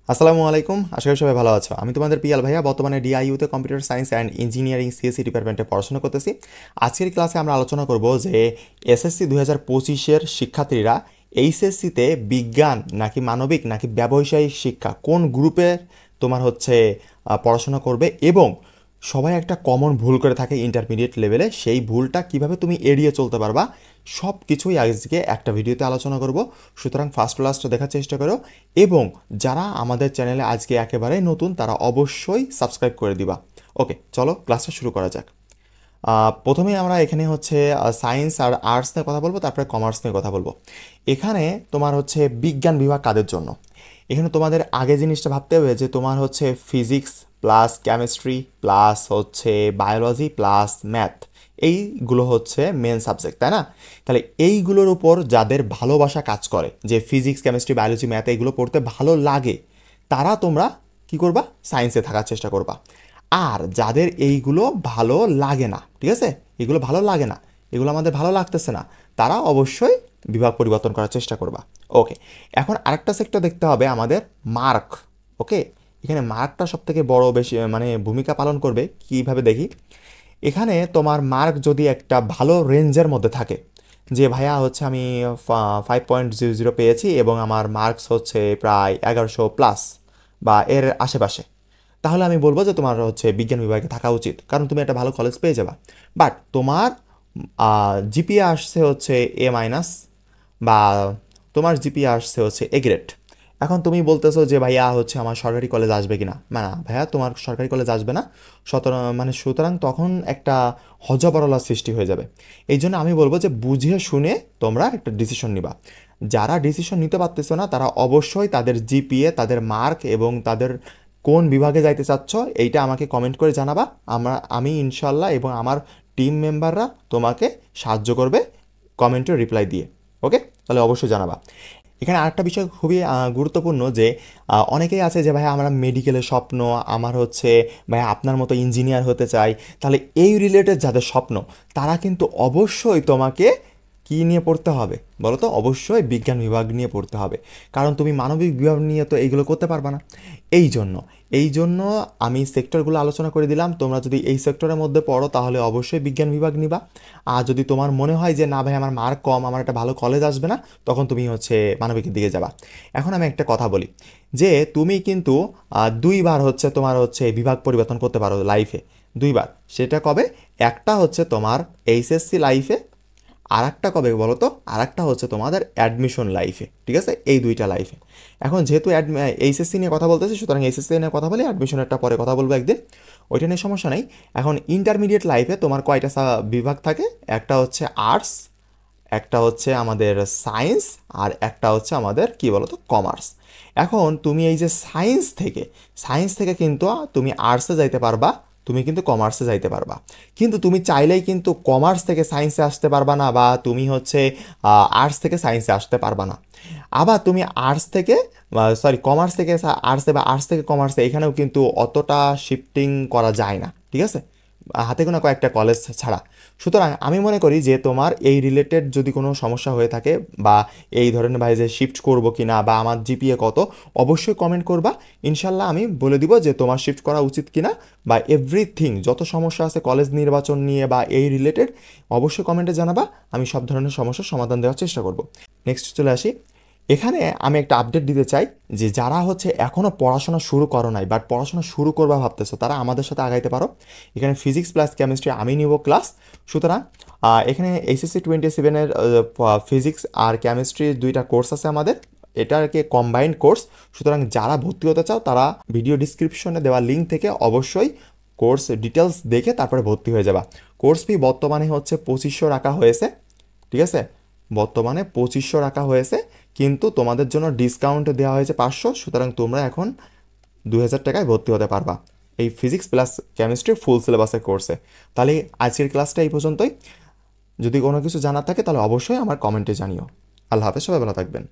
আসসালামু আলাইকুম, আশা করি সবাই ভালো আছো। আমি তোমাদের পিয়াল ভাইয়া, বর্তমানে ডিআইইউতে computer science and engineering CSC ডিপার্টমেন্টে পড়াশোনা করতেছি। আজকের ক্লাসে আমরা আলোচনা করব যে এসএসসি 2025-এর শিক্ষার্থীরা এইচএসসিতে বিজ্ঞান নাকি মানবিক নাকি ব্যবসায়িক শিক্ষা কোন গ্রুপের তোমার হচ্ছে পড়াশোনা করবে, এবং সবাই একটা কমন ভুল করে থাকে ইন্টারমিডিয়েট লেভেলে, সেই ভুলটা কিভাবে তুমি এড়িয়ে চলতে পারবা সব কিছুই আজকে একটা ভিডিওতে আলোচনা করব। সুতরাং ফার্স্ট ক্লাসটা দেখার চেষ্টা করো, এবং যারা আমাদের চ্যানেলে আজকে একেবারে নতুন তারা অবশ্যই সাবস্ক্রাইব করে দিবা। ওকে, চলো ক্লাসটা শুরু করা যাক। প্রথমে আমরা এখানে হচ্ছে সায়েন্স আর আর্টস নিয়ে কথা বলবো, তারপরে কমার্স নিয়ে কথা বলবো। এখানে তোমার হচ্ছে বিজ্ঞান বিভাগ কাদের জন্য, এখানে তোমাদের আগে জিনিসটা ভাবতে হবে যে তোমার হচ্ছে ফিজিক্স প্লাস কেমিস্ট্রি প্লাস হচ্ছে বায়োলজি প্লাস ম্যাথ, এইগুলো হচ্ছে মেন সাবজেক্ট, তাই না? তাহলে এইগুলোর উপর যাদের ভালোবাসা কাজ করে, যে ফিজিক্স কেমিস্ট্রি বায়োলজি ম্যাথ এইগুলো পড়তে ভালো লাগে, তারা তোমরা কি করবা, সায়েন্সে থাকার চেষ্টা করবা। আর যাদের এইগুলো ভালো লাগে না, ঠিক আছে, এগুলো ভালো লাগে না, এগুলো আমাদের ভালো লাগতেছে না, তারা অবশ্যই বিভাগ পরিবর্তন করার চেষ্টা করবা। ওকে, এখন আরেকটা সেক্টর দেখতে হবে আমাদের, মার্ক। ওকে, এখানে মার্কটা সব থেকে বড় বেশি মানে ভূমিকা পালন করবে। কীভাবে দেখি, এখানে তোমার মার্ক যদি একটা ভালো রেঞ্জের মধ্যে থাকে, যে ভাইয়া হচ্ছে আমি 5.00 পেয়েছি এবং আমার মার্কস হচ্ছে প্রায় 1100 প্লাস বা এর আশেপাশে, তাহলে আমি বলবো যে তোমার হচ্ছে বিজ্ঞান বিভাগে থাকা উচিত, কারণ তুমি একটা ভালো কলেজ পেয়ে যাবা। বাট তোমার জিপিএ আসছে হচ্ছে A-, বা তোমার জিপিএ আসছে হচ্ছে এ গ্রেড। এখন তুমি বলতেছো যে ভাইয়া হচ্ছে আমার সরকারি কলেজ আসবে কিনা, না ভাইয়া তোমার সরকারি কলেজ আসবে না। সুতরাং তখন একটা হযবরলার সৃষ্টি হয়ে যাবে। এই জন্য আমি বলবো যে বুঝে শুনে তোমরা একটা ডিসিশন নিবা। যারা ডিসিশন নিতে পারতেছো না তারা অবশ্যই তাদের জিপিএ, তাদের মার্ক এবং তাদের কোন বিভাগে যাইতে চাচ্ছ এইটা আমাকে কমেন্ট করে জানাবা। আমি ইনশাল্লাহ এবং আমার টিম মেম্বাররা তোমাকে সাহায্য করবে কমেন্টে রিপ্লাই দিয়ে। ওকে, তাহলে অবশ্যই জানাবা। এখানে আরেকটা বিষয় খুবই গুরুত্বপূর্ণ, যে অনেকেই আছে যে ভাই আমরা মেডিকেলের স্বপ্ন, আমার হচ্ছে ভাই আপনার মতো ইঞ্জিনিয়ার হতে চাই। তাহলে এই রিলেটেড যাদের স্বপ্ন, তারা কিন্তু অবশ্যই তোমাকে কী নিয়ে পড়তে হবে বলো তো? অবশ্যই বিজ্ঞান বিভাগ নিয়ে পড়তে হবে, কারণ তুমি মানবিক বিভাগ নিয়ে তো এইগুলো করতে পারবে না। এই জন্য এই জন্য আমি সেক্টরগুলো আলোচনা করে দিলাম। তোমরা যদি এই সেক্টরের মধ্যে পড়ো তাহলে অবশ্যই বিজ্ঞান বিভাগ নিবা। আর যদি তোমার মনে হয় যে না ভাই আমার মার্ক কম, আমার একটা ভালো কলেজ আসবে না, তখন তুমি হচ্ছে মানবিকের দিকে যাবা। এখন আমি একটা কথা বলি, যে তুমি কিন্তু দুইবার হচ্ছে তোমার হচ্ছে বিভাগ পরিবর্তন করতে পারো লাইফে, দুইবার। সেটা কবে? একটা হচ্ছে তোমার এইচএসসি লাইফে, আর একটা কবে বলো তো? আর একটা হচ্ছে তোমাদের অ্যাডমিশন লাইফে, ঠিক আছে? এই দুইটা লাইফে। এখন যেহেতু এইচএসসি নিয়ে কথা বলতেছি, সুতরাং এইচএসসি নিয়ে কথা বলি, অ্যাডমিশনেরটা পরে কথা বলবো একদিন, ওইটা নিয়ে সমস্যা নেই। এখন ইন্টারমিডিয়েট লাইফে তোমার কয়টা বিভাগ থাকে? একটা হচ্ছে আর্টস, একটা হচ্ছে আমাদের সায়েন্স, আর একটা হচ্ছে আমাদের কি বলো তো, কমার্স। এখন তুমি এই যে সায়েন্স থেকে কিন্তু তুমি আর্টসে যাইতে পারবা, তুমি কিন্তু কমার্সে যাইতে পারবা। কিন্তু তুমি চাইলেই কিন্তু কমার্স থেকে সায়েন্সে আসতে পারবা না, বা তুমি হচ্ছে আর্টস থেকে সায়েন্সে আসতে পারবা না। আবার তুমি আর্টস থেকে কমার্স থেকে আর্টসে বা আর্টস থেকে কমার্সে, এখানেও কিন্তু অতটা শিফটিং করা যায় না, ঠিক আছে, হাতে গোনা কয়েকটা কলেজ ছাড়া। সুতরাং আমি মনে করি যে তোমার এই রিলেটেড যদি কোনো সমস্যা হয়ে থাকে, বা এই ধরনের ভাই যে শিফট করবো কি না, বা আমার জিপিএ কত, অবশ্যই কমেন্ট করবা। ইনশাল্লাহ আমি বলে দিব যে তোমার শিফট করা উচিত কি না, বা এভরিথিং যত সমস্যা আছে কলেজ নির্বাচন নিয়ে বা এই রিলেটেড, অবশ্যই কমেন্টে জানাবা। আমি সব ধরনের সমস্যার সমাধান দেওয়ার চেষ্টা করব। নেক্সট চলে আসি। এখানে আমি একটা আপডেট দিতে চাই, যে যারা হচ্ছে এখনও পড়াশোনা শুরু করো নাই, বাট পড়াশোনা শুরু করবা ভাবতেছো, তারা আমাদের সাথে আগাইতে পারো। এখানে ফিজিক্স প্লাস কেমিস্ট্রি আমি নিব ক্লাস। সুতরাং এখানে এইচএসসি 27-এর ফিজিক্স আর কেমিস্ট্রি দুইটা কোর্স আছে আমাদের, এটাকে কম্বাইন্ড কোর্স। সুতরাং যারা ভর্তি হতে চাও তারা ভিডিও ডিসক্রিপশনে দেওয়া লিঙ্ক থেকে অবশ্যই কোর্স ডিটেলস দেখে তারপরে ভর্তি হয়ে যাবা। কোর্স ফি বর্তমানে হচ্ছে 2500 রাখা হয়েছে, ঠিক আছে, বর্তমানে 2500 রাখা হয়েছে, কিন্তু তোমাদের জন্য ডিসকাউন্ট দেওয়া হয়েছে 500। সুতরাং তোমরা এখন 2000 টাকায় ভর্তি হতে পারবা এই ফিজিক্স প্লাস কেমিস্ট্রি ফুল সিলেবাসের কোর্সে। তাহলে আজকের ক্লাসটা এই পর্যন্তই। যদি কোনো কিছু জানার থাকে তাহলে অবশ্যই আমার কমেন্টে জানিও। আল্লাহ হাফেজ, সবাই ভালো থাকবেন।